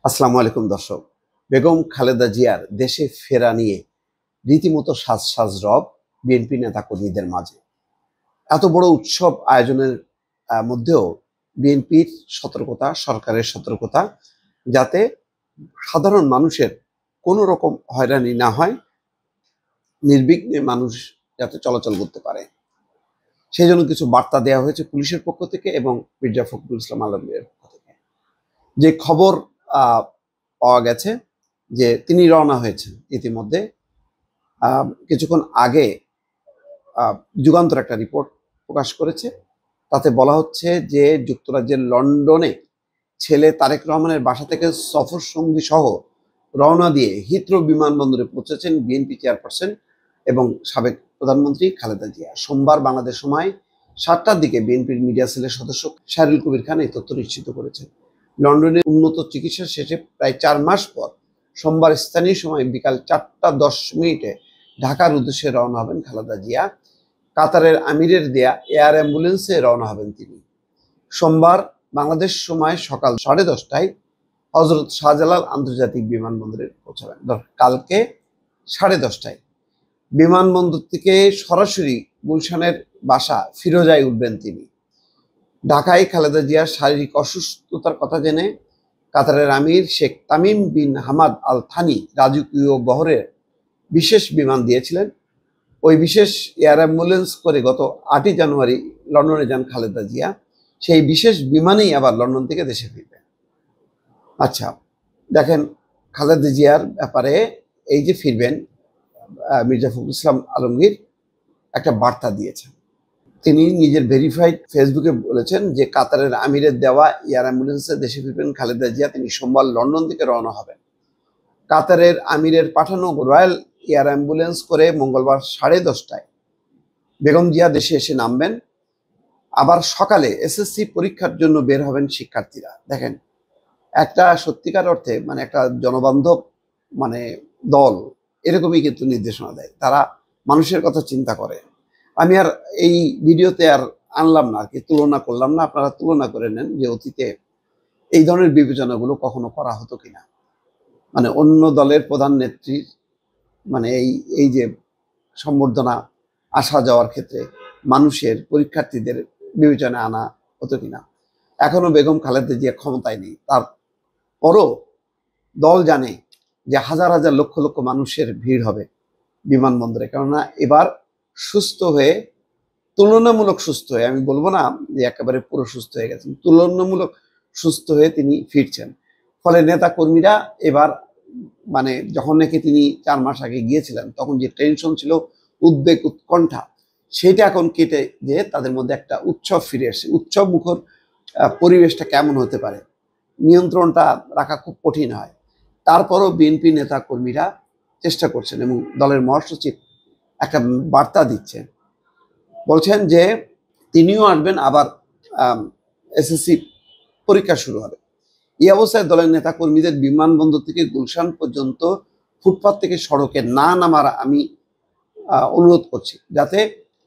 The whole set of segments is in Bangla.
আসসালামু আলাইকুম দর্শক। বেগম খালেদা জিয়ার দেশে ফেরা নিয়ে রীতিমতো সাজ সাজ রব বিএনপি নেতাকর্মীদের মাঝে। এত বড় উৎসব আয়োজনের মধ্যেও বিএনপির সতর্কতা, সরকারের সতর্কতা, যাতে সাধারণ মানুষের কোনো রকম হয়রানি না হয়, নির্বিঘ্নে মানুষ যাতে চলাচল করতে পারে। সেই জন্য কিছু বার্তা দেওয়া হয়েছে পুলিশের পক্ষ থেকে এবং মির্জা ফখরুল ইসলাম আলমগীরের পক্ষ থেকে। যে খবর পাওয়া গেছে যে তিনি রওনা হয়েছেন ইতিমধ্যে। কিছুক্ষণ আগে যুগান্তর একটা রিপোর্ট প্রকাশ করেছে। তাতে বলা হচ্ছে যে যুক্তরাজ্যের লন্ডনে ছেলে তারেক রহমানের বাসা থেকে সফর সঙ্গী সহ রওনা দিয়ে হিথ্রো বিমানবন্দরে পৌঁছেছেন বিএনপি চেয়ারপারসন এবং সাবেক প্রধানমন্ত্রী খালেদা জিয়া। সোমবার বাংলাদেশ সময় 7টার দিকে বিএনপির মিডিয়া সেলের সদস্য শাহরুল কবির খান এই তথ্য নিশ্চিত করেছেন। লন্ডনে উন্নত চিকিৎসা শেষে প্রায় 4 মাস পর সোমবার স্থানীয় সময় বিকাল 4:10 ঢাকার উদ্দেশ্যে রওনা হবেন খালেদা জিয়া। কাতারের আমিরের দেয়া এয়ার অ্যাম্বুলেন্সে রওনা হবেন তিনি। সোমবার বাংলাদেশ সময় সকাল 10:30টায় হজরত শাহজালাল আন্তর্জাতিক বিমানবন্দরে পৌঁছাবেন। কালকে 10:30টায় বিমানবন্দর থেকে সরাসরি গুলশানের বাসা ফিরোজায় উঠবেন তিনি। ঢাকায় খালেদা জিয়ার শারীরিক অসুস্থতার কথা জেনে কাতারের আমির Sheikh Tamim bin Hamad Al Thani রাজকীয় বহরের বিশেষ বিমান দিয়েছিলেন। ওই বিশেষ এয়ার অ্যাম্বুলেন্স করে গত 8ই জানুয়ারি লন্ডনে যান খালেদা জিয়া। সেই বিশেষ বিমানেই আবার লন্ডন থেকে দেশে ফিরবেন। আচ্ছা, দেখেন খালেদা জিয়ার ব্যাপারে এই যে ফিরবেন, মির্জা ফখরুল ইসলাম আলমগীর একটা বার্তা দিয়েছেন। তিনি নিজের ভেরিফাইড ফেসবুকে বলেছেন যে কাতারের আমিরের দেওয়া এয়ার অ্যাম্বুলেন্সে দেশে ফিরবেন খালেদা জিয়া। তিনি সোমবার লন্ডন থেকে রওনা হবেন। কাতারের আমিরের পাঠানো রয়্যাল এয়ার অ্যাম্বুলেন্স করে মঙ্গলবার 10:30টায় বেগম জিয়া দেশে এসে নামবেন। আবার সকালে এসএসসি পরীক্ষার জন্য বের হবেন শিক্ষার্থীরা। দেখেন, একটা সত্যিকার অর্থে মানে একটা জনবান্ধব মানে দল এরকমই কিন্তু নির্দেশনা দেয়। তারা মানুষের কথা চিন্তা করে। আমি আর এই ভিডিওতে আর আনলাম না, আর কি তুলনা করলাম না। আপনারা তুলনা করে নেন যে অতীতে এই ধরনের বিবেচনাগুলো কখনো করা হতো কিনা। মানে অন্য দলের প্রধান নেত্রীর মানে এই যে সম্বর্ধনা আসা যাওয়ার ক্ষেত্রে মানুষের, পরীক্ষার্থীদের বিবেচনা আনা হতো কিনা। এখনো বেগম খালেদা জিয়া ক্ষমতায় নেই, তারপরও দল জানে যে হাজার হাজার লক্ষ লক্ষ মানুষের ভিড় হবে বিমানবন্দরে। কেননা এবার সুস্থ হয়ে, তুলনামূলক সুস্থ হয়ে, আমি বলবো না যে একেবারে পুরো সুস্থ হয়ে গেছেন, তুলনামূলক সুস্থ হয়ে তিনি ফিরছেন। ফলে নেতা কর্মীরা এবার মানে যখন নাকি তিনি 4 মাস আগে গিয়েছিলেন তখন যে টেনশন ছিল, উদ্বেগ, উৎকণ্ঠা, সেটা এখন কেটে যে তাদের মধ্যে একটা উৎসব ফিরে আসে। উৎসব মুখর পরিবেশটা কেমন হতে পারে, নিয়ন্ত্রণটা রাখা খুব কঠিন হয়। তারপরও বিএনপি নেতা কর্মীরা চেষ্টা করছেন এবং দলের মহাসচিব একটা বার্তা দিচ্ছেন, বলছেন যে তিনিও আসবেন, আবার এসএসসি পরীক্ষা শুরু হবে। এই অবস্থায় দলের নেতা কর্মীদের বিমানবন্দর থেকে গুলশান পর্যন্ত ফুটপাত থেকে সড়কে না নামার আমি অনুরোধ করছি, যাতে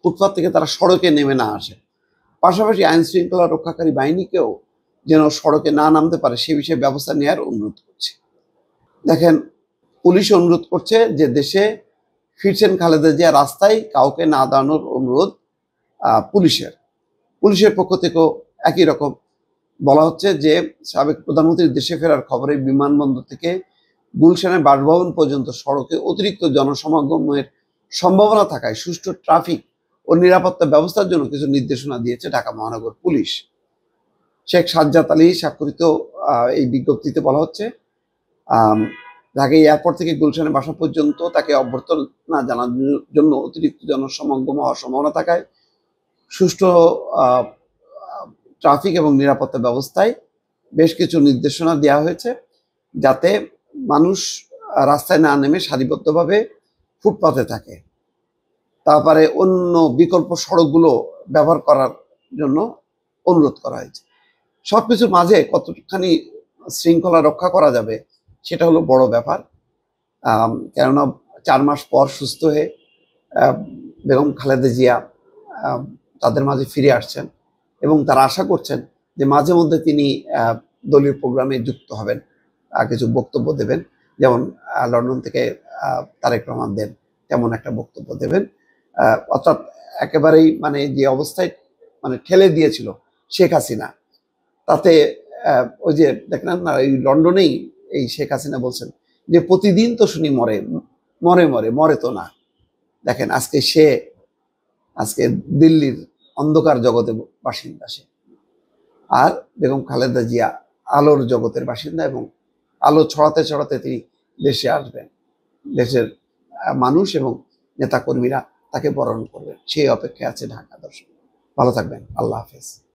ফুটপাত থেকে তারা সড়কে নেমে না আসে। পাশাপাশি আইন শৃঙ্খলা রক্ষাকারী বাহিনীকেও যেন সড়কে না নামতে পারে সে বিষয়ে ব্যবস্থা নেওয়ার অনুরোধ করছি। দেখেন, পুলিশ অনুরোধ করছে যে দেশে ফিরছেন খালেদা জিয়া, রাস্তায় কাউকে না দাঁড়ানোর অনুরোধ পুলিশের পক্ষ থেকেও একই রকম বলা হচ্ছে যে সাবেক প্রধানমন্ত্রীর দেশে ফেরার খবরে বিমানবন্দর থেকে গুলশানের বাসভবন পর্যন্ত সড়কে অতিরিক্ত জনসমাগমের সম্ভাবনা থাকায় সুষ্ঠু ট্রাফিক ও নিরাপত্তা ব্যবস্থার জন্য কিছু নির্দেশনা দিয়েছে ঢাকা মহানগর পুলিশ। শেখ সাজ্জাদ আলী স্বাক্ষরিত এই বিজ্ঞপ্তিতে বলা হচ্ছে, ঢাকা এয়ারপোর্ট থেকে গুলশানের বাসা পর্যন্ত তাকে অভ্যর্থনা জানানোর জন্য অতিরিক্ত জনসমাগম হওয়ার সম্ভাবনা থাকায় সুষ্ঠু ট্রাফিক এবং নিরাপত্তা ব্যবস্থায় বেশ কিছু নির্দেশনা দেওয়া হয়েছে, যাতে মানুষ রাস্তায় না নেমে সারিবদ্ধভাবে ফুটপাতে থাকে। তারপরে অন্য বিকল্প সড়কগুলো ব্যবহার করার জন্য অনুরোধ করা হয়েছে। সবকিছুর মাঝে কতখানি শৃঙ্খলা রক্ষা করা যাবে সেটা হলো বড় ব্যাপার। কেননা 4 মাস পর সুস্থ হয়ে বেগম খালেদা জিয়া তাদের মাঝে ফিরে আসছেন এবং তারা আশা করছেন যে মাঝে মধ্যে তিনি দলীয় প্রোগ্রামে যুক্ত হবেন। কিছু বক্তব্য দেবেন, যেমন লন্ডন থেকে তারেক রহমান দেন তেমন একটা বক্তব্য দেবেন। অর্থাৎ একেবারেই মানে যে অবস্থায় মানে ঠেলে দিয়েছিল শেখ হাসিনা, তাতে ওই যে দেখলেন না, এই লন্ডনেই এই শেখ হাসিনা বলছেন যে প্রতিদিন তো শুনি মরে মরে মরে মরে তো না। দেখেন আজকে দিল্লির অন্ধকার জগতে বাসিন্দা সে। আর বেগম খালেদা জিয়া আলোর জগতের বাসিন্দা, এবং আলো ছড়াতে ছড়াতে তিনি দেশে আসবেন। দেশের মানুষ এবং নেতাকর্মীরা তাকে বরণ করবেন, সেই অপেক্ষায় আছে ঢাকা। দর্শক ভালো থাকবেন, আল্লাহ হাফেজ।